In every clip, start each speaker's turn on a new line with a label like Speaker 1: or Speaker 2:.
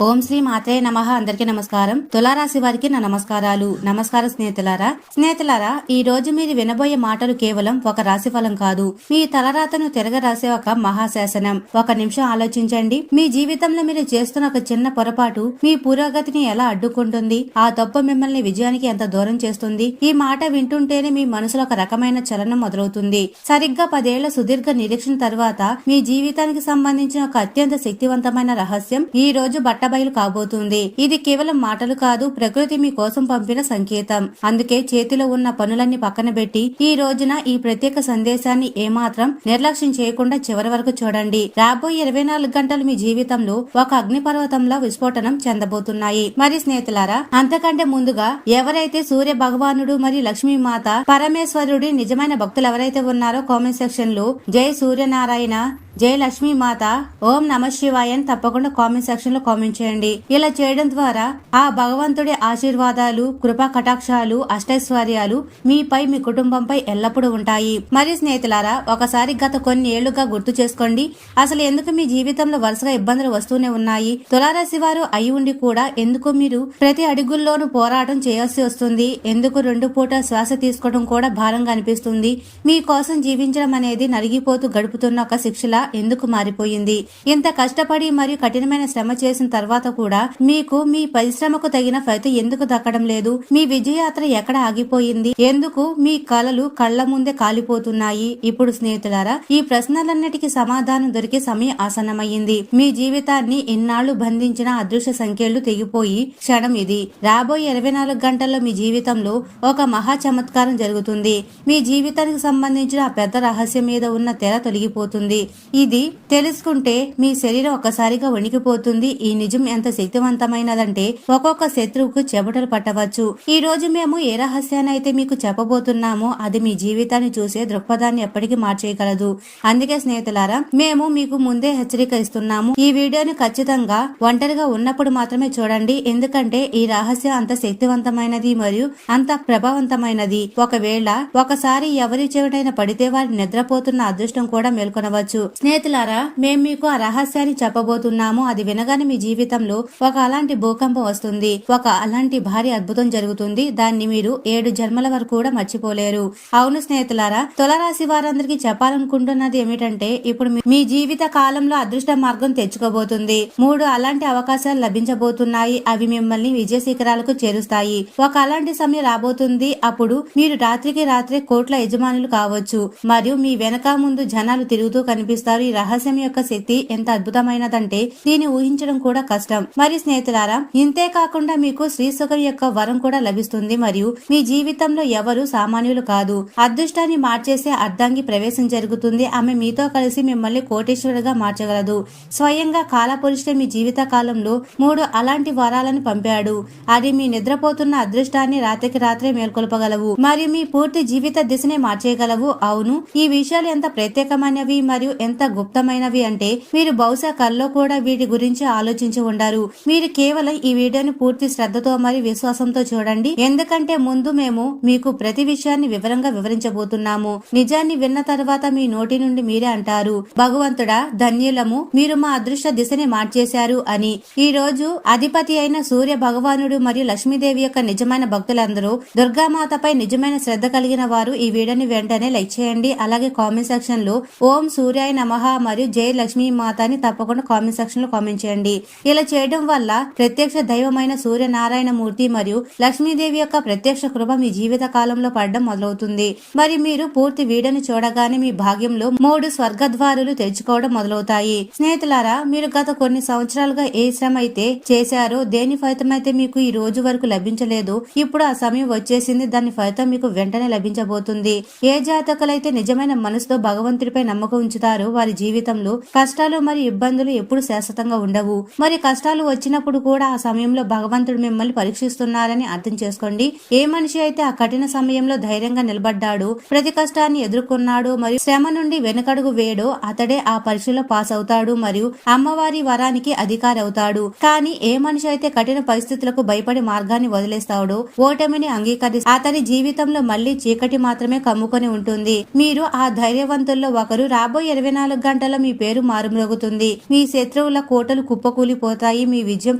Speaker 1: ఓం శ్రీ మాత్రే నమః. అందరికీ నమస్కారం. తులారాశి వారికి నా నమస్కారాలు. నమస్కారం స్నేహితులారా, ఈ రోజు మీరు వినబోయే మాటలు కేవలం ఒక రాశి ఫలం కాదు, మీ తలరాతను తిరగరాసే ఒక మహాశాసనం. ఒక నిమిషం ఆలోచించండి. మీ జీవితంలో మీరు చేస్తున్న ఒక చిన్న పొరపాటు మీ పురోగతిని ఎలా అడ్డుకుంటుంది, ఆ తప్పు మిమ్మల్ని విజయానికి ఎంత దూరం చేస్తుంది. ఈ మాట వింటుంటేనే మీ మనసులో ఒక రకమైన చలనం మొదలవుతుంది. సరిగ్గా 10 ఏళ్ల సుదీర్ఘ నిరీక్షణ తర్వాత మీ జీవితానికి సంబంధించిన ఒక అత్యంత శక్తివంతమైన రహస్యం ఈ రోజు బట్టబయలు కాబోతుంది. ఇది కేవలం మాటలు కాదు, ప్రకృతి మీ కోసం పంపిన సంకేతం. అందుకే చేతిలో ఉన్న పనులన్నీ పక్కన పెట్టి ఈ రోజున ఈ ప్రత్యేక సందేశాన్ని ఏమాత్రం నిర్లక్ష్యం చేయకుండా చివరి వరకు చూడండి. రాబోయే 24 గంటలు మీ జీవితంలో ఒక అగ్నిపర్వతంలో విస్ఫోటనం చెందబోతున్నాయి. మరి స్నేహితులారా, అంతకంటే ముందుగా ఎవరైతే సూర్య భగవానుడు మరియు లక్ష్మీ మాత పరమేశ్వరుడి నిజమైన భక్తులు ఎవరైతే ఉన్నారో కామెంట్ సెక్షన్ లో జై సూర్యనారాయణ, జై లక్ష్మీ మాత, ఓం నమ శివాయ అని తప్పకుండా కామెంట్ సెక్షన్ లో కామెంట్ చేయండి. ఇలా చేయడం ద్వారా ఆ భగవంతుడి ఆశీర్వాదాలు, కృపా కటాక్షాలు, అష్టైశ్వర్యాలు మీపై, మీ కుటుంబంపై ఎల్లప్పుడూ ఉంటాయి. మరి స్నేహితులారా, ఒకసారి గత కొన్ని ఏళ్లుగా గుర్తు చేసుకోండి, అసలు ఎందుకు మీ జీవితంలో వరుసగా ఇబ్బందులు వస్తూనే ఉన్నాయి. తులారాశి వారు అయి ఉండి కూడా ఎందుకు మీరు ప్రతి అడుగుల్లోనూ పోరాటం చేయాల్సి వస్తుంది. ఎందుకు 2 పూట శ్వాస తీసుకోవడం కూడా భారంగా అనిపిస్తుంది. మీకోసం జీవించడం అనేది నలిగిపోతూ గడుపుతున్న ఒక శిక్షలా ఎందుకు మారిపోయింది. ఇంత కష్టపడి మరియు కఠినమైన శ్రమ చేసిన తర్వాత కూడా మీకు మీ పరిశ్రమకు తగిన ఫలితం ఎందుకు దక్కడం లేదు. మీ విజయయాత్ర ఎక్కడ ఆగిపోయింది. ఎందుకు మీ కలలు కళ్ల ముందే కాలిపోతున్నాయి. ఇప్పుడు స్నేహితులారా, ఈ ప్రశ్నలన్నిటికీ సమాధానం దొరికే సమయం ఆసన్నమైంది. మీ జీవితాన్ని ఇన్నాళ్లు బంధించిన అదృశ్య సంఖ్యలు తెగిపోయి క్షణం ఇది. రాబోయే 24 గంటల్లో మీ జీవితంలో ఒక మహా చమత్కారం జరుగుతుంది. మీ జీవితానికి సంబంధించిన ఆ పెద్ద రహస్యం మీద ఉన్న తెర తొలగిపోతుంది. ఇది తెలుసుకుంటే మీ శరీరం ఒక్కసారిగా వణికిపోతుంది. ఈ నిజం ఎంత శక్తివంతమైనదంటే ఒక్కొక్క శత్రువుకు చెమటలు పట్టవచ్చు. ఈ రోజు మేము ఏ రహస్యాన్ని అయితే మీకు చెప్పబోతున్నామో అది మీ జీవితాన్ని చూసే దృక్పథాన్ని ఎప్పటికీ మార్చేయగలదు. అందుకే స్నేహితులారా, మేము మీకు ముందే హెచ్చరిక ఇస్తున్నాము. ఈ వీడియోని ఖచ్చితంగా ఒంటరిగా ఉన్నప్పుడు మాత్రమే చూడండి. ఎందుకంటే ఈ రహస్యం అంత శక్తివంతమైనది మరియు అంత ప్రభావవంతమైనది. ఒకవేళ ఒకసారి ఎవరి చెవిటైనా పడితే వారి నిద్రపోతున్న అదృష్టం కూడా మేల్కొనవచ్చు. స్నేహితులారా, మేము మీకు ఆ రహస్యాన్ని చెప్పబోతున్నాము. అది వినగానే మీ జీవితంలో ఒక అలాంటి భూకంపం వస్తుంది. ఒక అలాంటి భారీ అద్భుతం జరుగుతుంది. దాన్ని మీరు 7 జన్మల వరకు కూడా మర్చిపోలేరు. అవును స్నేహితులారా, తులారాశి వారందరికీ చెప్పాలనుకుంటున్నది ఏమిటంటే ఇప్పుడు మీ జీవిత కాలంలో అదృష్ట మార్గం తెచ్చుకోబోతుంది. 3 అలాంటి అవకాశాలు లభించబోతున్నాయి. అవి మిమ్మల్ని విజయ శిఖరాలకు చేరుస్తాయి. ఒక అలాంటి సమయం రాబోతుంది. అప్పుడు మీరు రాత్రికి రాత్రే కోట్ల యజమానులు కావచ్చు మరియు మీ వెనక ముందు జనాలు తిరుగుతూ కనిపిస్తారు. ఈ రహస్యం యొక్క శక్తి ఎంత అద్భుతమైనదంటే దీన్ని ఊహించడం కూడా కష్టం. మరి స్నేహితులారా, ఇంతే కాకుండా మీకు శ్రీ సుఖం యొక్క వరం కూడా లభిస్తుంది మరియు మీ జీవితంలో ఎవరు సామాన్యులు కాదు. అదృష్టాన్ని మార్చేసే అర్ధాంగి ప్రవేశం జరుగుతుంది. ఆమె మీతో కలిసి మిమ్మల్ని కోటీశ్వరుడుగా మార్చగలదు. స్వయంగా కాలపురుషుడే మీ జీవిత కాలంలో 3 అలాంటి వరాలను పంపాడు. అది మీ నిద్రపోతున్న అదృష్టాన్ని రాత్రికి రాత్రే మేల్కొల్పగలవు మరియు మీ పూర్తి జీవిత దిశనే మార్చేయగలవు. అవును, ఈ విషయాలు ఎంత ప్రత్యేకమైనవి మరియు ఎంత గుప్తమైనవి అంటే మీరు బహుశా కల్లో కూడా వీటి గురించి ఆలోచించి ఉండారు. మీరు కేవలం ఈ వీడియోని పూర్తి శ్రద్ధతో మరియు విశ్వాసంతో చూడండి. ఎందుకంటే ముందు మేము మీకు ప్రతి విషయాన్ని వివరంగా వివరించబోతున్నాము. నిజాన్ని విన్న తర్వాత మీ నోటి నుండి మీరే అంటారు, భగవంతుడా ధన్యులము, మీరు మా అదృష్ట దిశని మార్చేశారు అని. ఈ రోజు అధిపతి అయిన సూర్య భగవానుడు మరియు లక్ష్మీదేవి యొక్క నిజమైన భక్తులందరూ, దుర్గామాతపై నిజమైన శ్రద్ధ కలిగిన వారు ఈ వీడియోని వెంటనే లైక్ చేయండి. అలాగే కామెంట్ సెక్షన్ లో ఓం సూర్యాయ నమః మరియు జై లక్ష్మీ మాత అని తప్పకుండా కామెంట్ సెక్షన్ లో కామెంట్ చేయండి. ఇలా చేయడం వల్ల ప్రత్యక్ష దైవమైన సూర్యనారాయణ మూర్తి మరియు లక్ష్మీదేవి యొక్క ప్రత్యక్ష కృప మీ జీవిత కాలంలో పడడం మొదలవుతుంది. మరి మీరు పూర్తి వీడియోని చూడగానే మీ భాగ్యంలో 3 స్వర్గద్వారులు తెరుచుకోవడం మొదలవుతాయి. స్నేహితులారా, మీరు గత కొన్ని సంవత్సరాలుగా ఏ శ్రమ అయితే చేశారో, దేని ఫలితం అయితే మీకు ఈ రోజు వరకు లభించలేదు, ఇప్పుడు ఆ సమయం వచ్చేసింది. దాని ఫలితం మీకు వెంటనే లభించబోతుంది. ఏ జాతకులైతే నిజమైన మనసుతో భగవంతుడిపై నమ్మకం ఉంచుతారో వారి జీవితంలో కష్టాలు మరియు ఇబ్బందులు ఎప్పుడు శాశ్వతంగా ఉండవు. మరి కష్టాలు వచ్చినప్పుడు కూడా ఆ సమయంలో భగవంతుడు మిమ్మల్ని పరీక్షిస్తున్నారని అర్థం చేసుకోండి. ఏ మనిషి అయితే ఆ కఠిన సమయంలో ధైర్యంగా నిలబడ్డాడు, ప్రతి కష్టాన్ని ఎదుర్కొన్నాడు మరియు శ్రమ నుండి వెనుకడుగు వేయడో అతడే ఆ పరీక్షలో పాస్ అవుతాడు మరియు అమ్మవారి వరానికి అధికారి అవుతాడు. కానీ ఏ మనిషి అయితే కఠిన పరిస్థితులకు భయపడి మార్గాన్ని వదిలేస్తాడో, ఓటమిని అంగీకరిస్తాడు, అతని జీవితంలో మళ్లీ చీకటి మాత్రమే కమ్ముకొని ఉంటుంది. మీరు ఆ ధైర్యవంతుల్లో ఒకరు. రాబోయే 24 గంటల మీ పేరు మారుమ్రోగుతుంది. మీ శత్రువుల కోటలు కుప్పకూలిపోతాయి మారిపోతాయి. మీ విజయం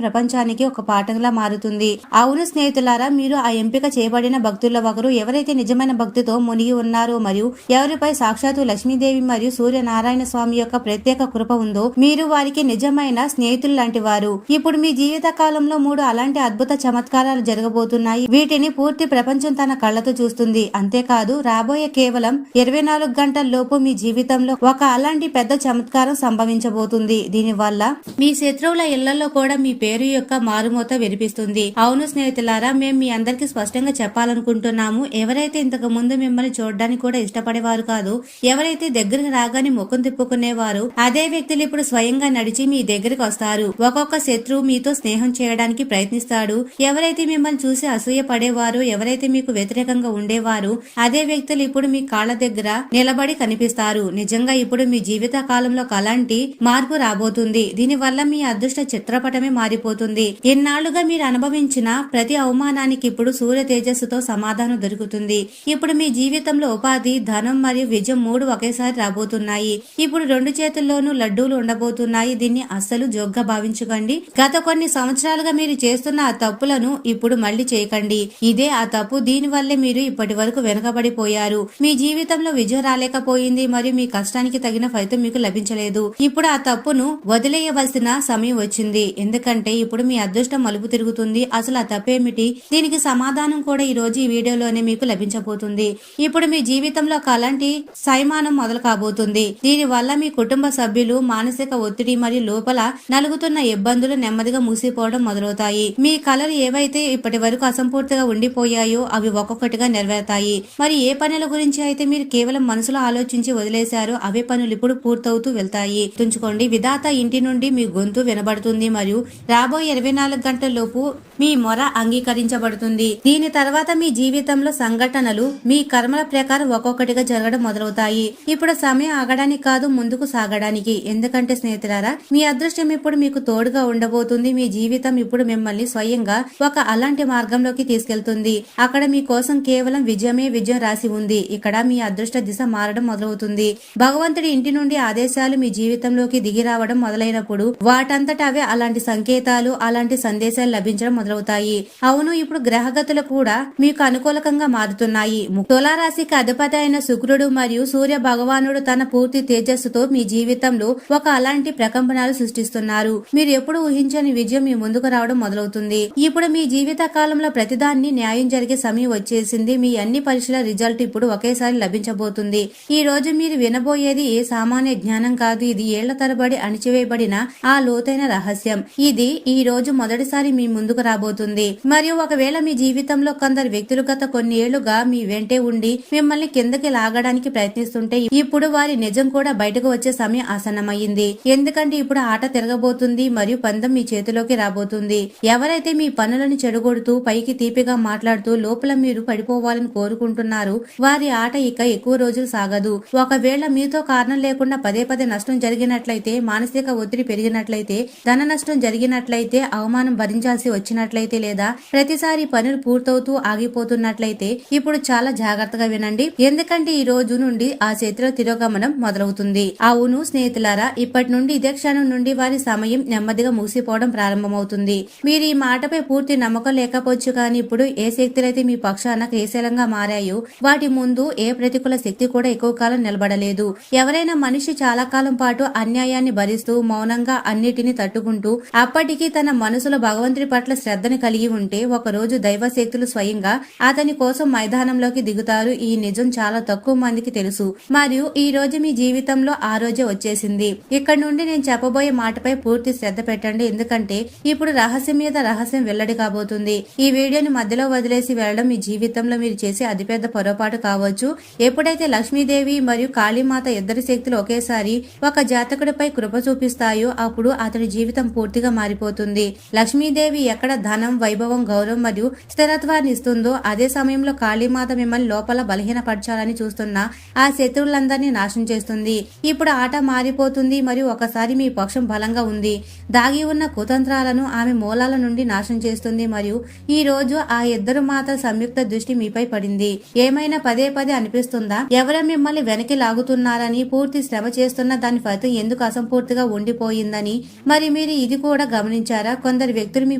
Speaker 1: ప్రపంచానికి ఒక పాఠంలా మారుతుంది. అవును స్నేహితులారా, మీరు ఆ ఎంపిక చేయబడిన భక్తుల్లో ఒకరు. ఎవరైతే నిజమైన భక్తితో మునిగి ఉన్నారో మరియు ఎవరిపై సాక్షాత్తు లక్ష్మీదేవి మరియు సూర్యనారాయణ స్వామి యొక్క ప్రత్యేక కృప ఉందో మీరు వారికి నిజమైన స్నేహితులు లాంటి వారు. ఇప్పుడు మీ జీవిత కాలంలో 3 అలాంటి అద్భుత చమత్కారాలు జరగబోతున్నాయి. వీటిని పూర్తి ప్రపంచం తన కళ్ళతో చూస్తుంది. అంతేకాదు, రాబోయే కేవలం 24 గంటల లోపు మీ జీవితంలో ఒక అలాంటి పెద్ద చమత్కారం సంభవించబోతుంది. దీనివల్ల మీ శత్రువుల ఇళ్లలో కూడా మీ పేరు యొక్క మారుమోత వినిపిస్తుంది. అవును స్నేహితులారా, మేము మీ అందరికి స్పష్టంగా చెప్పాలనుకుంటున్నాము. ఎవరైతే ఇంతకు ముందు మిమ్మల్ని చూడడానికి కూడా ఇష్టపడేవారు కాదు, ఎవరైతే దగ్గరికి రాగానే ముఖం తిప్పుకునేవారు, అదే వ్యక్తులు ఇప్పుడు స్వయంగా నడిచి మీ దగ్గరికి వస్తారు. ఒక్కొక్క శత్రువు మీతో స్నేహం చేయడానికి ప్రయత్నిస్తాడు. ఎవరైతే మిమ్మల్ని చూసి అసూయ పడేవారు, ఎవరైతే మీకు వ్యతిరేకంగా ఉండేవారు, అదే వ్యక్తులు ఇప్పుడు మీ కాళ్ళ దగ్గర నిలబడి కనిపిస్తారు. నిజంగా ఇప్పుడు మీ జీవిత కాలంలో అలాంటి మార్పు రాబోతుంది. దీనివల్ల మీ అదృష్ట చిత్రపటమే మారిపోతుంది. ఇన్నాళ్లుగా మీరు అనుభవించిన ప్రతి అవమానానికి ఇప్పుడు సూర్య తేజస్సుతో సమాధానం దొరుకుతుంది. ఇప్పుడు మీ జీవితంలో ఉపాధి, ధనం మరియు విజయం 3 ఒకేసారి రాబోతున్నాయి. ఇప్పుడు 2 చేతుల్లోనూ లడ్డూలు ఉండబోతున్నాయి. దీన్ని అస్సలు జోగ్గా భావించకండి. గత కొన్ని సంవత్సరాలుగా మీరు చేస్తున్న ఆ తప్పులను ఇప్పుడు మళ్లీ చేయకండి. ఇదే ఆ తప్పు. దీనివల్లే మీరు ఇప్పటి వరకు వెనుకబడిపోయారు. మీ జీవితంలో విజయం రాలేకపోయింది మరియు మీ కష్టానికి తగిన ఫలితం మీకు లభించలేదు. ఇప్పుడు ఆ తప్పును వదిలేయవలసిన సమయం వచ్చింది. ఎందుకంటే ఇప్పుడు మీ అదృష్టం మలుపు తిరుగుతుంది. అసలు ఆ తప్పేమిటి? దీనికి సమాధానం కూడా ఈ రోజు ఈ వీడియోలోనే మీకు లభించబోతుంది. ఇప్పుడు మీ జీవితంలో ఒక అలాంటి సైమానం మొదలు కాబోతుంది. దీని వల్ల మీ కుటుంబ సభ్యులు మానసిక ఒత్తిడి మరియు లోపల నలుగుతున్న ఇబ్బందులు నెమ్మదిగా మూసిపోవడం మొదలవుతాయి. మీ కలలు ఏవైతే ఇప్పటి వరకు అసంపూర్తిగా ఉండిపోయాయో అవి ఒక్కొక్కటిగా నెరవేరుతాయి. మరి ఏ పనుల గురించి అయితే మీరు కేవలం మనసులో ఆలోచించి వదిలేశారో అవే పనులు ఇప్పుడు పూర్తవుతూ వెళ్తాయి. తుంచుకోండి, విధాత ఇంటి నుండి మీ గొంతు వినబడుతుంది మరియు రాబోయే 24 గంటల లోపు మీ మొర అంగీకరించబడుతుంది. దీని తర్వాత మీ జీవితంలో సంఘటనలు మీ కర్మల ప్రకారం ఒక్కొక్కటిగా జరగడం మొదలవుతాయి. ఇప్పుడు సమయం ఆగడానికి కాదు, ముందుకు సాగడానికి. ఎందుకంటే స్నేహితులారా, మీ అదృష్టం ఇప్పుడు మీకు తోడుగా ఉండబోతుంది. మీ జీవితం ఇప్పుడు మిమ్మల్ని స్వయంగా ఒక అలాంటి మార్గంలోకి తీసుకెళ్తుంది. అక్కడ మీ కోసం కేవలం విజయమే విజయం రాసి ఉంది. ఇక్కడ మీ అదృష్ట దిశ మారడం మొదలవుతుంది. భగవంతుడి ఇంటి నుండి ఆదేశాలు మీ జీవితంలోకి దిగి రావడం మొదలైనప్పుడు వాటంతటా అవే అలాంటి సంకేతాలు, అలాంటి సందేశాలు లభించడం మొదలవుతాయి. అవును, ఇప్పుడు గ్రహగతులు కూడా మీకు అనుకూలకంగా మారుతున్నాయి. తులారాశికి అధిపతి అయిన శుక్రుడు మరియు సూర్య భగవానుడు తన పూర్తి తేజస్సుతో మీ జీవితంలో ఒక అలాంటి ప్రకంపనలు సృష్టిస్తున్నారు. మీరు ఎప్పుడు ఊహించని విజయం మీ ముందుకు రావడం మొదలవుతుంది. ఇప్పుడు మీ జీవిత కాలంలో ప్రతిదాన్ని న్యాయం జరిగే సమయం వచ్చేసింది. మీ అన్ని పరీక్షల రిజల్ట్ ఇప్పుడు ఒకేసారి లభించబోతుంది. ఈ రోజు మీరు వినబోయేది ఏ సామాన్య జ్ఞానం కాదు. ఇది ఏళ్ల తరబడి అణిచివేయబడిన ఆ లోతైన రహస్యం. ఇది ఈ రోజు మొదటిసారి మీ ముందుకు రాబోతుంది. మరియు ఒకవేళ మీ జీవితంలో కొందరు వ్యక్తులు గత కొన్ని ఏళ్లుగా మీ వెంటే ఉండి మిమ్మల్ని కిందకి లాగడానికి ప్రయత్నిస్తుంటే ఇప్పుడు వారి నిజం కూడా బయటకు వచ్చే సమయం ఆసన్నమైంది. ఎందుకంటే ఇప్పుడు ఆట తిరగబోతుంది మరియు పందెం మీ చేతిలోకి రాబోతుంది. ఎవరైతే మీ పనులను చెడగొడుతూ పైకి తీపిగా మాట్లాడుతూ లోపల మీరు పడిపోవాలని కోరుకుంటున్నారు, వారి ఆట ఇక ఎక్కువ రోజులు సాగదు. ఒకవేళ మీతో కారణం లేకుండా పదే పదే నష్టం జరిగినట్లయితే, మానసిక ఒత్తిడి పెరిగినట్లయితే, ధన నష్టం జరిగినట్లయితే, అవమానం భరించాల్సి వచ్చినట్లయితే, లేదా ప్రతిసారి పనులు పూర్తవుతూ ఆగిపోతున్నట్లయితే ఇప్పుడు చాలా జాగ్రత్తగా వినండి. ఎందుకంటే ఈ రోజు నుండి ఆ చేతిలో తిరోగమనం మొదలవుతుంది. అవును స్నేహితులారా, ఇప్పటి నుండి ఇదే క్షణం నుండి వారి సమయం నెమ్మదిగా మూసిపోవడం ప్రారంభమవుతుంది. మీరు ఈ మాటపై పూర్తి నమ్మకం లేకపోవచ్చు, కానీ ఇప్పుడు ఏ శక్తులైతే మీ పక్షాన క్రియాశీలంగా మారాయో వాటి ముందు ఏ ప్రతికూల శక్తి కూడా ఎక్కువ కాలం నిలబడలేదు. ఎవరైనా మనిషి చాలా కాలం పాటు అన్యాయాన్ని భరిస్తూ మౌనంగా అన్నిటిని తట్టుకుంటూ అప్పటికీ తన మనసులో భగవంతుడి పట్ల శ్రద్ధను కలిగి ఉంటే ఒక రోజు దైవ శక్తులు స్వయంగా అతని కోసం మైదానంలోకి దిగుతారు. ఈ నిజం చాలా తక్కువ మందికి తెలుసు మరియు ఈ రోజు మీ జీవితంలో ఆ రోజే వచ్చేసింది. ఇక్కడ నుండి నేను చెప్పబోయే మాటపై పూర్తి శ్రద్ధ పెట్టండి. ఎందుకంటే ఇప్పుడు రహస్యం మీద రహస్యం వెల్లడి కాబోతుంది. ఈ వీడియోని మధ్యలో వదిలేసి వెళ్లడం మీ జీవితంలో మీరు చేసే అతిపెద్ద పొరపాటు కావచ్చు. ఎప్పుడైతే లక్ష్మీదేవి మరియు కాళీమాత ఇద్దరి శక్తులు ఒకేసారి ఒక జాతకుడిపై కృప చూపిస్తాయో అప్పుడు అతడి జీవితం పూర్తిగా మారిపోతుంది. లక్ష్మీదేవి ఎక్కడ ధనం, వైభవం, గౌరవం మరియు స్థిరత్వాన్ని ఇస్తుందో అదే సమయంలో కాళీమాత మిమ్మల్ని లోపల బలహీనపరచాలని చూస్తున్న ఆ శత్రువులందరినీ నాశనం చేస్తుంది. ఇప్పుడు ఆట మారిపోతుంది మరియు ఒకసారి మీ పక్షం బలంగా ఉంది. దాగి ఉన్న కుతంత్రాలను ఆమె మూలాల నుండి నాశనం చేస్తుంది మరియు ఈ రోజు ఆ ఇద్దరు మాత సంయుక్త దృష్టి మీపై పడింది. ఏమైనా పదే పదే అనిపిస్తుందా ఎవరో మిమ్మల్ని వెనక్కి లాగుతున్నారని, పూర్తి శ్రమ చేస్తున్న దాని ఫలితం ఎందుకు అసంపూర్తిగా ఉండిపోయిందని, మరి మీరు ఇది కూడా గమనించారా? కొందరు వ్యక్తులు మీ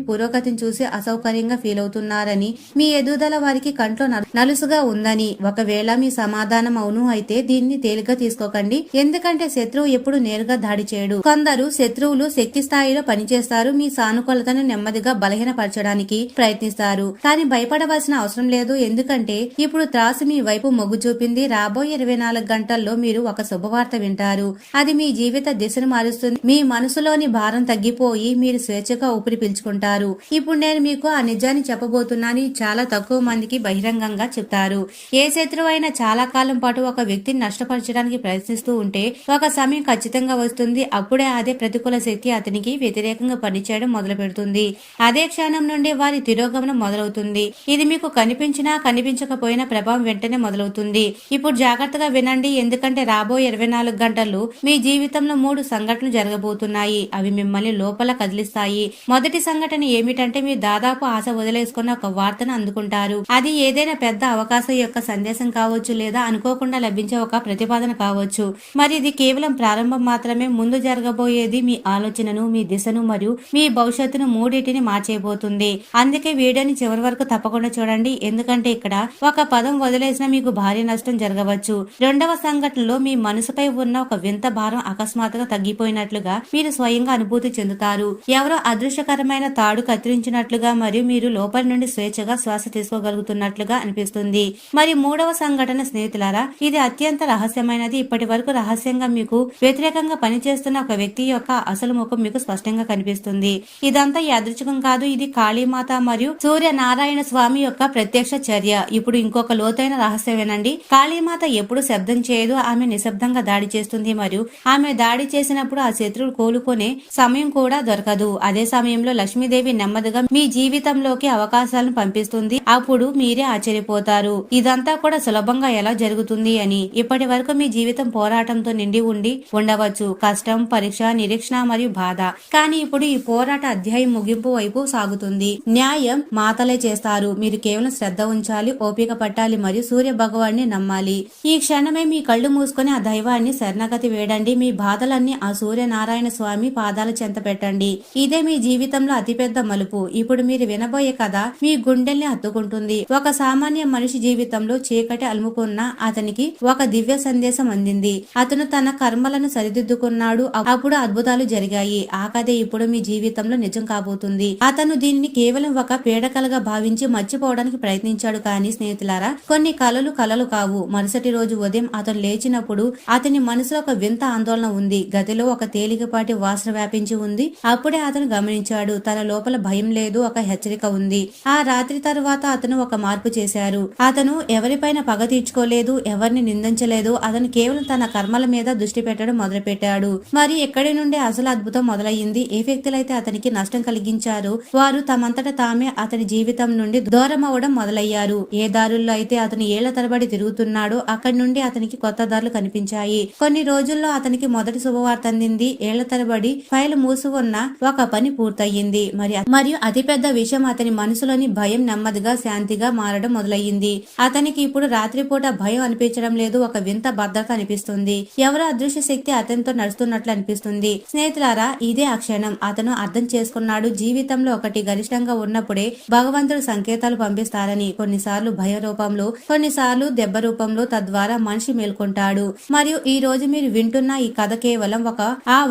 Speaker 1: పురోగతిని చూసి అసౌకర్యంగా ఫీల్ అవుతున్నారని, మీ ఎదుగుదల వారికి కంట్లో నలుసుగా ఉందని. ఒకవేళ మీ సమాధానం అవును అయితే దీన్ని తేలిగ్గా తీసుకోకండి, ఎందుకంటే శత్రువు ఎప్పుడు నేరుగా దాడి చేయడు. కొందరు శత్రువులు శక్తి స్థాయిలో పనిచేస్తారు, మీ సానుకూలతను నెమ్మదిగా బలహీనపరచడానికి ప్రయత్నిస్తారు. కానీ భయపడవలసిన అవసరం లేదు, ఎందుకంటే ఇప్పుడు త్రాసు మీ వైపు మొగ్గు చూపింది. రాబోయే 24 గంటల్లో మీరు ఒక శుభవార్త వింటారు. అది మీ జీవిత దిశను మారుస్తుంది. మీ మనసులోని భారం తగ్గిపోయి మీరు స్వేచ్ఛగా ఊపిరి పీల్చుకుంటారు. ఇప్పుడు నేను మీకు ఆ నిజాన్ని చెప్పబోతున్నాను. చాలా తక్కువ మందికి బహిరంగంగా చెప్తారు. ఏ శత్రువు అయినా చాలా కాలం పాటు ఒక వ్యక్తిని నష్టపరచడానికి ప్రయత్నిస్తూ ఉంటే ఒక సమయం ఖచ్చితంగా వస్తుంది. అప్పుడే అదే ప్రతికూల శక్తి అతనికి వ్యతిరేకంగా పనిచేయడం మొదలు పెడుతుంది. అదే క్షణం నుండి వారి తిరోగమనం మొదలవుతుంది. ఇది మీకు కనిపించినా కనిపించకపోయినా ప్రభావం వెంటనే మొదలవుతుంది. ఇప్పుడు జాగ్రత్తగా వినండి, ఎందుకంటే రాబోయే 24 గంటలు మీ జీవితంలో 3 సంఘటనలు జరగబోతున్నాయి. అవి మిమ్మల్ని లోపల కదిలిస్తాయి. మొదటి సంఘటన ఏమిటంటే మీరు దాదాపు ఆశ వదిలేసుకున్న ఒక వార్తను అందుకుంటారు. అది ఏదైనా పెద్ద అవకాశం యొక్క సందేశం కావచ్చు, లేదా అనుకోకుండా లభించే ఒక ప్రతిపాదన కావచ్చు. మరి ఇది కేవలం ప్రారంభం మాత్రమే. ముందు జరగబోయేది మీ ఆలోచనను, మీ దిశను మరియు మీ భవిష్యత్తును మూడింటిని మార్చేయబోతుంది. అందుకే వీడియోని చివరి వరకు తప్పకుండా చూడండి, ఎందుకంటే ఇక్కడ ఒక పదం వదిలేసినా మీకు భారీ నష్టం జరగవచ్చు. రెండవ సంఘటనలో మీ మనసుపై ఉన్న ఒక వింత భారం అకస్మాత్తుగా తగ్గిపోయినట్లుగా మీరు స్వయంగా అనుభూతి చెందుతారు. ఎవరో అదృశ్యకరమైన తాడు కత్తిరించినట్లుగా మరియు మీరు లోపలి నుండి స్వేచ్ఛగా శ్వాస తీసుకోగలుగుతున్నట్లుగా అనిపిస్తుంది. మరి మూడవ సంఘటన స్నేహితులారా, ఇది అత్యంత రహస్యమైనది. ఇప్పటి వరకు రహస్యంగా మీకు వ్యతిరేకంగా పనిచేస్తున్న ఒక వ్యక్తి యొక్క అసలు ముఖం మీకు స్పష్టంగా కనిపిస్తుంది. ఇదంతా యాదృచ్ఛికం కాదు, ఇది కాళీమాత మరియు సూర్య నారాయణ స్వామి యొక్క ప్రత్యక్ష చర్య. ఇప్పుడు ఇంకొక లోతైన రహస్యం వినండి. కాళీమాత ఎప్పుడు శబ్దం చేయదు, ఆమె నిశ్శబ్దంగా దాడి చేస్తుంది మరియు ఆమె దాడి చేసినప్పుడు ఆ శత్రువులు కోలుకునే సమయం కూడా దొరకదు. అదే సమయంలో లక్ష్మీదేవి నెమ్మదిగా మీ జీవితంలోకి అవకాశాలను పంపిస్తుంది. అప్పుడు మీరే ఆశ్చర్యపోతారు, ఇదంతా కూడా సులభంగా ఎలా జరుగుతుంది అని. ఇప్పటి వరకు మీ జీవితం పోరాటంతో నిండి ఉండవచ్చు, కష్టం, పరీక్ష, నిరీక్షణ మరియు బాధ. కానీ ఇప్పుడు ఈ పోరాట అధ్యాయం ముగింపు వైపు సాగుతుంది. న్యాయం మాతలే చేస్తారు. మీరు కేవలం శ్రద్ధ ఉంచాలి, ఓపిక పట్టాలి మరియు సూర్య భగవాన్ని నమ్మాలి. ఈ క్షణమే మీ కళ్ళు మూసుకొని ఆ దైవాన్ని శరణగతి వేడండి. మీ బాధలన్నీ ఆ సూర్యనారాయణ స్వామి పాదాల చెంత పెట్టండి. ఇదే మీ జీవితంలో అతిపెద్ద మలుపు. ఇప్పుడు మీరు వినబోయే కథ మీ గుండెల్ని హత్తుకుంటుంది. ఒక సామాన్య మనిషి జీవితంలో చీకటి అలుముకున్న అతనికి ఒక దివ్య సందేశం అందింది. అతను తన కర్మలను సరిదిద్దుకున్నాడు. అప్పుడు అద్భుతాలు జరిగాయి. ఆ కథే ఇప్పుడు మీ జీవితంలో నిజం కాబోతుంది. అతను దీన్ని కేవలం ఒక పీడకలుగా భావించి మర్చిపోవడానికి ప్రయత్నించాడు. కానీ స్నేహితులారా, కొన్ని కలలు కావు. మరుసటి రోజు ఉదయం అతను లేచినప్పుడు అతని మనసులో ఒక వింత ఆందోళన ఉంది. గదిలో ఒక తేలికపాటి వాసన వ్యాపించి ఉంది. అప్పుడే అతను గమనించాడు, తన లోపల భయం లేదు, ఒక హెచ్చరిక ఉంది. ఆ రాత్రి తర్వాత అతను ఒక మార్పు చేశారు. అతను ఎవరిపైన పగ తీర్చుకోలేదు, ఎవరిని నిందించలేదు. అతను కేవలం తన కర్మల మీద దృష్టి పెట్టడం మొదలుపెట్టాడు. మరి ఎక్కడి నుండి అసలు అద్భుతం మొదలయ్యింది. ఏ వ్యక్తులైతే అతనికి నష్టం కలిగించారో వారు తమంతట తామే అతని జీవితం నుండి దూరం అవ్వడం మొదలయ్యారు. ఏ దారుల్లో అయితే అతను ఏళ్ల తరబడి తిరుగుతున్నాడో అక్కడి నుండి అతనికి కొత్త దారులు కనిపించాయి. కొన్ని రోజుల్లో అతనికి మొదటి శుభవార్త అందింది. ఏళ్ల తరబడి ఫైల్ మూసి ఉన్న ఒక పని పూర్తయింది. మరియు అతిపెద్ద విషయం, అతని మనసులోని భయం నెమ్మదిగా శాంతిగా మారడం మొదలయ్యింది. అతనికి ఇప్పుడు రాత్రిపూట భయం అనిపించడం లేదు, ఒక వింత భద్రత అనిపిస్తుంది. ఎవరో అదృశ్య శక్తి అతనితో నడుస్తున్నట్లు అనిపిస్తుంది. స్నేహితులారా, ఇదే ఆ క్షణం. అతను అర్థం చేసుకున్నాడు, జీవితంలో ఒకటి గరిష్టంగా ఉన్నప్పుడే భగవంతుడు సంకేతాలు పంపిస్తారని. కొన్నిసార్లు భయ రూపంలో, కొన్నిసార్లు దెబ్బ రూపంలో. తద్వారా మనిషి మేల్కొంటాడు. మరియు ఈ రోజు మీరు వింటున్న ఈ కథ కేవలం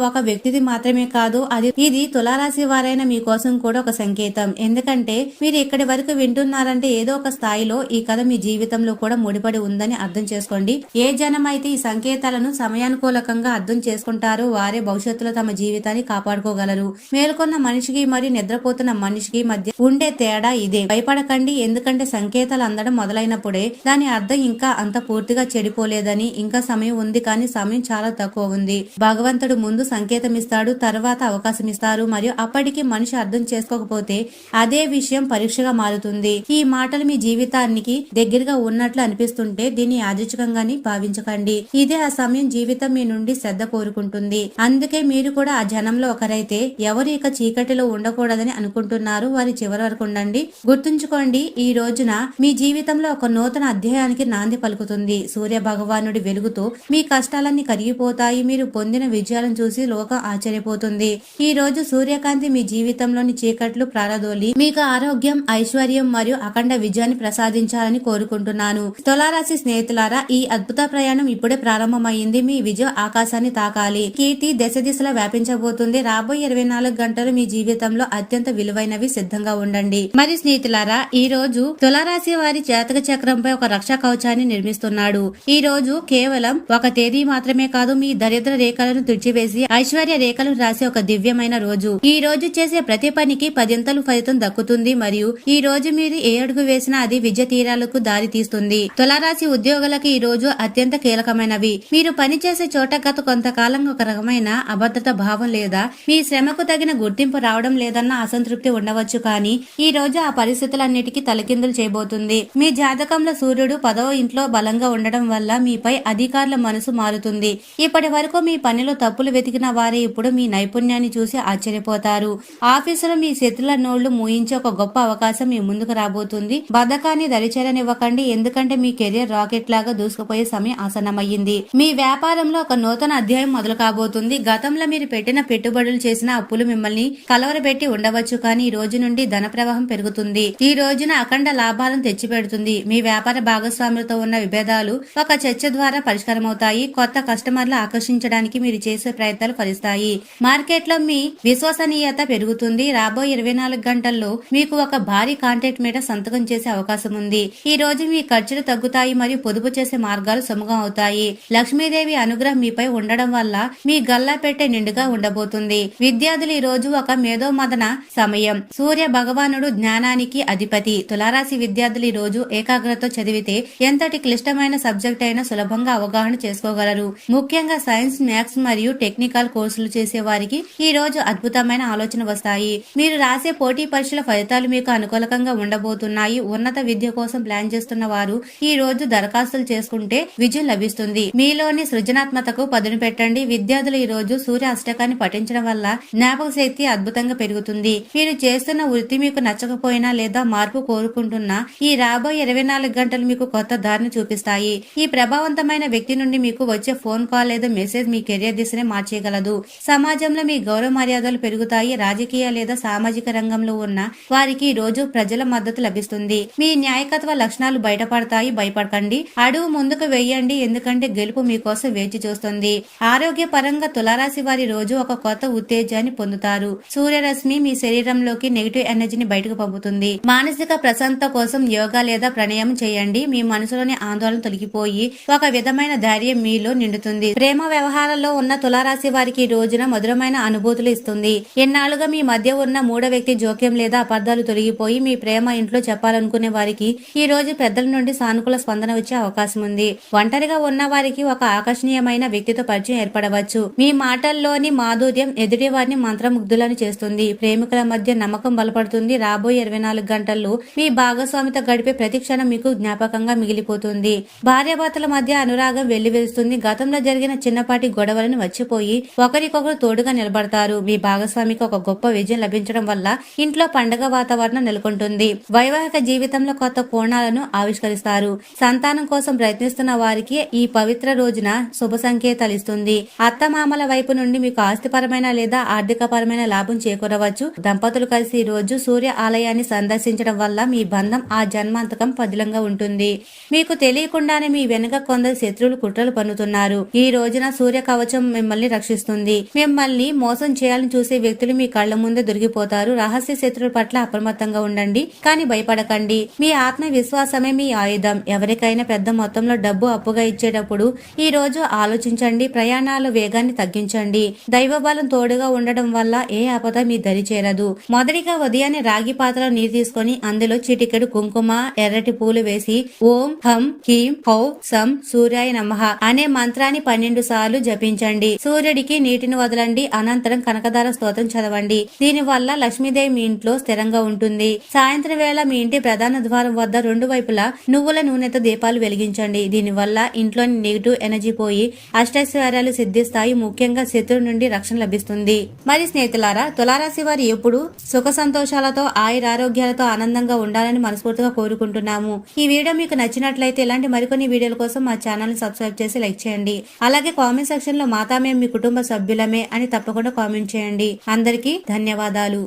Speaker 1: ఒక వ్యక్తిది మాత్రమే కాదు, ఇది తులారాశి వారైన మీకోసం కూడా ఒక సంకేతం. ఎందుకంటే మీరు ఇక్కడి వరకు వింటున్నారంటే ఏదో ఒక స్థాయిలో ఈ కథ మీ జీవితంలో కూడా ముడిపడి ఉందని అర్థం చేసుకోండి. ఏ జనం అయితే ఈ సంకేతాలను సమయానుకూలకంగా అర్థం చేసుకుంటారో వారే భవిష్యత్తులో తమ జీవితాన్ని కాపాడుకోగలరు. మేల్కొన్న మనిషికి మరియు నిద్రపోతున్న మనిషికి మధ్య ఉండే తేడా ఇదే. భయపడకండి, ఎందుకంటే సంకేతాలు అందడం మొదలైనప్పుడే దాని అర్థం ఇంకా అంత పూర్తిగా చెడిపోలేదని. ఇంకా సమయం ఉంది, కానీ సమయం చాలా తక్కువ ఉంది. భగవంతుడు ముందు సంకేతం ఇస్తాడు, తర్వాత అవకాశం ఇస్తారు. మరియు అప్పటికి మనిషి అర్థం చేసుకోకపోతే అదే విషయం పరీక్షగా మారుతుంది. ఈ మాటలు మీ జీవితానికి దగ్గరగా ఉన్నట్లు అనిపిస్తుంటే దీన్ని యాదృచ్ఛికంగాని భావించకండి. ఇదే ఆ సమయం జీవితం మీ నుండి శ్రద్ధ కోరుకుంటుంది. అందుకే మీరు కూడా ఆ జనంలో ఒకరైతే ఎవరు ఇక చీకటిలో ఉండకూడదని అనుకుంటున్నారు వారి చివరి వరకు ఉండండి. గుర్తుంచుకోండి, ఈ రోజున మీ జీవితంలో ఒక నూతన అధ్యాయానికి నాంది పలుకుతుంది. సూర్య భగవానుడి వెలుగుతో మీ కష్టాలన్నీ కరిగిపోతాయి. మీరు పొందిన విజయాలను చూసి లోకం ఆశ్చర్యపోతుంది. పెరుగుతుంది. ఈ రోజు సూర్యకాంతి మీ జీవితంలోని చీకట్లు ప్రారదోలి మీకు ఆరోగ్యం, ఐశ్వర్యం మరియు అఖండ విజయాన్ని ప్రసాదించాలని కోరుకుంటున్నాను. తులారాశి స్నేహితులారా, ఈ అద్భుత ప్రయాణం ఇప్పుడే ప్రారంభమైంది. మీ విజయం ఆకాశాన్ని తాకాలి. కీర్తి దశ దిశలా వ్యాపించబోతుంది. రాబోయే 24 గంటలు మీ జీవితంలో అత్యంత విలువైనవి. సిద్ధంగా ఉండండి. మరి స్నేహితులారా, ఈ రోజు తులారాశి వారి జాతక చక్రంపై ఒక రక్షా కవచాన్ని నిర్మిస్తున్నాడు. ఈ రోజు కేవలం ఒక తేదీ మాత్రమే కాదు, మీ దరిద్ర రేఖలను తుడిచివేసి ఐశ్వర్య రేఖలను రాసే ఒక దివ్యమైన రోజు. ఈ రోజు చేసే ప్రతి పనికి 10 ఫలితం దక్కుతుంది మరియు ఈ రోజు మీరు ఏ అడుగు వేసినా అది విజయ తీరాలకు దారి తీస్తుంది. తులారాశి ఉద్యోగులకు ఈ రోజు అత్యంత కీలకమైనవి. మీరు పనిచేసే చోట గత కొంతకాలంగా ఒక రకమైన అభద్రత భావం లేదా మీ శ్రమకు తగిన గుర్తింపు రావడం లేదన్న అసంతృప్తి ఉండవచ్చు, కానీ ఈ రోజు ఆ పరిస్థితులన్నిటికీ తలకిందులు చేయబోతుంది. మీ జాతకంలో సూర్యుడు 10వ ఇంట్లో బలంగా ఉండడం వల్ల మీపై అధికారుల మనసు మారుతుంది. ఇప్పటి వరకు మీ పనిలో తప్పులు వెతికిన వారే ఇప్పుడు మీ నైపుణ్యాన్ని చూసి ఆశ్చర్యపోతారు. ఆఫీసులో మీ శత్రుల నోళ్లు మూయించే ఒక గొప్ప అవకాశం మీ ముందుకు రాబోతుంది. బద్ధకాన్ని దరిచేరనివ్వకండి, ఎందుకంటే మీ కెరీర్ రాకెట్ లాగా దూసుకుపోయే సమయం ఆసన్నమయ్యింది. మీ వ్యాపారంలో ఒక నూతన అధ్యాయం మొదలు కాబోతుంది. గతంలో మీరు పెట్టిన పెట్టుబడులు చేసిన అప్పులు మిమ్మల్ని కలవరపెట్టి ఉండవచ్చు, కానీ ఈ రోజు నుండి ధన ప్రవాహం పెరుగుతుంది. ఈ రోజున అఖండ లాభాలను తెచ్చిపెడుతుంది. మీ వ్యాపార భాగస్వాములతో ఉన్న విభేదాలు ఒక చర్చ ద్వారా పరిష్కారమవుతాయి. కొత్త కస్టమర్లు ఆకర్షించడానికి మీరు చేసే ప్రయత్నాలు ఫలిస్తాయి. మార్కెట్లో మీ విశ్వసనీయత పెరుగుతుంది. రాబోయే 24 గంటల్లో మీకు ఒక భారీ కాంట్రాక్ట్ మీద సంతకం చేసే అవకాశం ఉంది. ఈ రోజు మీ ఖర్చులు తగ్గుతాయి మరియు పొదుపు చేసే మార్గాలు సుముఖం అవుతాయి. లక్ష్మీదేవి అనుగ్రహం మీపై ఉండడం వల్ల మీ గల్లా పెట్టే నిండుగా ఉండబోతుంది. విద్యార్థులు ఈ రోజు ఒక మేధోమదన సమయం. సూర్య భగవానుడు జ్ఞానానికి అధిపతి. తులారాశి విద్యార్థులు ఈ రోజు ఏకాగ్రతతో చదివితే ఎంతటి క్లిష్టమైన సబ్జెక్ట్ అయినా సులభంగా అవగాహన చేసుకోగలరు. ముఖ్యంగా సైన్స్, మ్యాథ్స్ మరియు టెక్నికల్ కోర్సులు చేసే వారికి ఈ రోజు అద్భుతమైన ఆలోచన వస్తాయి. మీరు రాసే పోటీ పరీక్షల ఫలితాలు మీకు అనుకూలంగా ఉండబోతున్నాయి. ఉన్నత విద్య కోసం ప్లాన్ చేస్తున్న వారు ఈ రోజు దరఖాస్తులు చేసుకుంటే విజయం లభిస్తుంది. మీలోని సృజనాత్మకతకు పదును పెట్టండి. విద్యార్థులు ఈ రోజు సూర్య అష్టకాన్ని పఠించడం వల్ల జ్ఞాపక శక్తి అద్భుతంగా పెరుగుతుంది. మీరు చేస్తున్న వృత్తి మీకు నచ్చకపోయినా లేదా మార్పు కోరుకుంటున్నా ఈ రాబోయే 24 గంటలు మీకు కొత్త దారిని చూపిస్తాయి. ఈ ప్రభావవంతమైన వ్యక్తి నుండి మీకు వచ్చే ఫోన్ కాల్ లేదా మెసేజ్ మీ కెరియర్ దిశనే మార్చేయగలదు. సమాజంలో మీ గౌరవ మర్యాదలు పెరుగుతాయి. రాజకీయ లేదా సామాజిక రంగంలో ఉన్న వారికి ఈ రోజు ప్రజల మద్దతు లభిస్తుంది. మీ న్యాయకత్వ లక్షణాలు బయటపడతాయి. భయపడకండి, అడుగు ముందుకు వేయండి, ఎందుకంటే గెలుపు మీకోసం వేచి చూస్తుంది. ఆరోగ్య పరంగా తులారాశి వారి రోజు ఒక కొత్త ఉత్తేజాన్ని పొందుతారు. సూర్యరశ్మి మీ శరీరంలోకి నెగిటివ్ ఎనర్జీని బయటకు పంపుతుంది. మానసిక ప్రశాంతత కోసం యోగా లేదా ప్రాణాయామం చేయండి. మీ మనసులోని ఆందోళన తొలగిపోయి ఒక విధమైన ధైర్యం మీలో నిండుతుంది. ప్రేమ వ్యవహారాల్లో ఉన్న తులారాశి వారికి ఈ రోజున మధురమైన అనుభూతులు ఇస్తుంది. ఎన్నాళ్ళుగా మీ మధ్య ఉన్న మూడో వ్యక్తి జోక్యం లేదా అపార్థాలు తొలగిపోయి మీ ప్రేమ ఇంట్లో చెప్పాలనుకునే వారికి ఈ రోజు పెద్దల నుండి సానుకూల స్పందన వచ్చే అవకాశం ఉంది. ఒంటరిగా ఉన్న వారికి ఒక ఆకర్షణీయమైన వ్యక్తితో పరిచయం ఏర్పడవచ్చు. మీ మాటల్లోని మాధుర్యం ఎదుటి వారిని మంత్రముగ్ధులను చేస్తుంది. ప్రేమికుల మధ్య నమ్మకం బలపడుతుంది. రాబోయే 24 గంటల్లో మీ భాగస్వామితో గడిపే ప్రతి క్షణం మీకు జ్ఞాపకంగా మిగిలిపోతుంది. భార్యాభర్తల మధ్య అనురాగం వెల్లివిరుస్తుంది. గతంలో జరిగిన చిన్నపాటి గొడవలను వచ్చిపోయి ఒకరికొకరు తోడుగా నిలబడతారు. మీ భాగస్వామికి ఒక గొప్ప విజయం లభించడం వల్ల ఇంట్లో పండగ వాతావరణం నెలకొంటుంది. వైవాహిక జీవితంలో కొత్త కోణాలను ఆవిష్కరిస్తారు. సంతానం కోసం ప్రయత్నిస్తున్న వారికి ఈ పవిత్ర రోజున శుభ సంకేతాలు ఇస్తుంది. అత్తమామల వైపు నుండి మీకు ఆస్తిపరమైన లేదా ఆర్థికపరమైన లాభం చేకూరవచ్చు. దంపతులు కలిసి ఈ రోజు సూర్య ఆలయాన్ని సందర్శించడం వల్ల మీ బంధం ఆ జన్మాంతకం పదిలంగా ఉంటుంది. మీకు తెలియకుండానే మీ వెనుక కొందరు శత్రువులు కుట్రలు పన్నుతున్నారు. ఈ రోజున సూర్య కవచం మిమ్మల్ని రక్షిస్తుంది. మిమ్మల్ని మోసం చేయాలని చూసే వ్యక్తులు మీ కళ్ల ముందే దొరికిపోతారు. రహస్య శత్రువుల పట్ల అప్రమత్తంగా ఉండండి, కానీ భయపడకండి. మీ ఆత్మవిశ్వాసమే మీ ఆయుధం. ఎవరికైనా పెద్ద మొత్తంలో డబ్బు అప్పుగా ఇచ్చేటప్పుడు ఈ రోజు ఆలోచించండి. ప్రయాణాల వేగాన్ని తగ్గించండి. దైవబలం తోడుగా ఉండడం వల్ల ఏ ఆపద మీ దరి చేరదు. మొదటిగా ఉదయాన్నే రాగి పాత్రలో నీరు తీసుకొని అందులో చిటికెడు కుంకుమ, ఎర్రటి పూలు వేసి ఓం హం హ్రీం హౌ సం సూర్యాయ నమః అనే మంత్రాన్ని 12 సార్లు జపించండి. సూర్యుడికి నీటిని వదలండి. అనంతరం కనకదార స్తోత్రం చదవండి. దీని వల్ల లక్ష్మీదేవి మీ ఇంట్లో స్థిరంగా ఉంటుంది. సాయంత్రం వేళ మీ ఇంటి ప్రధాన ద్వారం వద్ద 2 వైపులా నువ్వుల నూనెతో దీపాలు వెలిగించండి. దీనివల్ల ఇంట్లోని నెగిటివ్ ఎనర్జీ పోయి అష్టైశ్వర్యాలు సిద్ధిస్తాయి. ముఖ్యంగా శత్రువు నుండి రక్షణ లభిస్తుంది. మరి స్నేహితులారా, తులారాశి వారు ఎప్పుడు సుఖ సంతోషాలతో ఆయురారోగ్యాలతో ఆనందంగా ఉండాలని మనస్ఫూర్తిగా కోరుకుంటున్నాము. ఈ వీడియో మీకు నచ్చినట్లయితే ఇలాంటి మరికొన్ని వీడియోల కోసం మా ఛానల్ ని సబ్స్క్రైబ్ చేసి లైక్ చేయండి. అలాగే కామెంట్ సెక్షన్ లో మాతా మేము మీ కుటుంబ సభ్యులమే అని తప్పకుండా కామెంట్ చేయండి. అందరికీ ధన్యవాదాలు.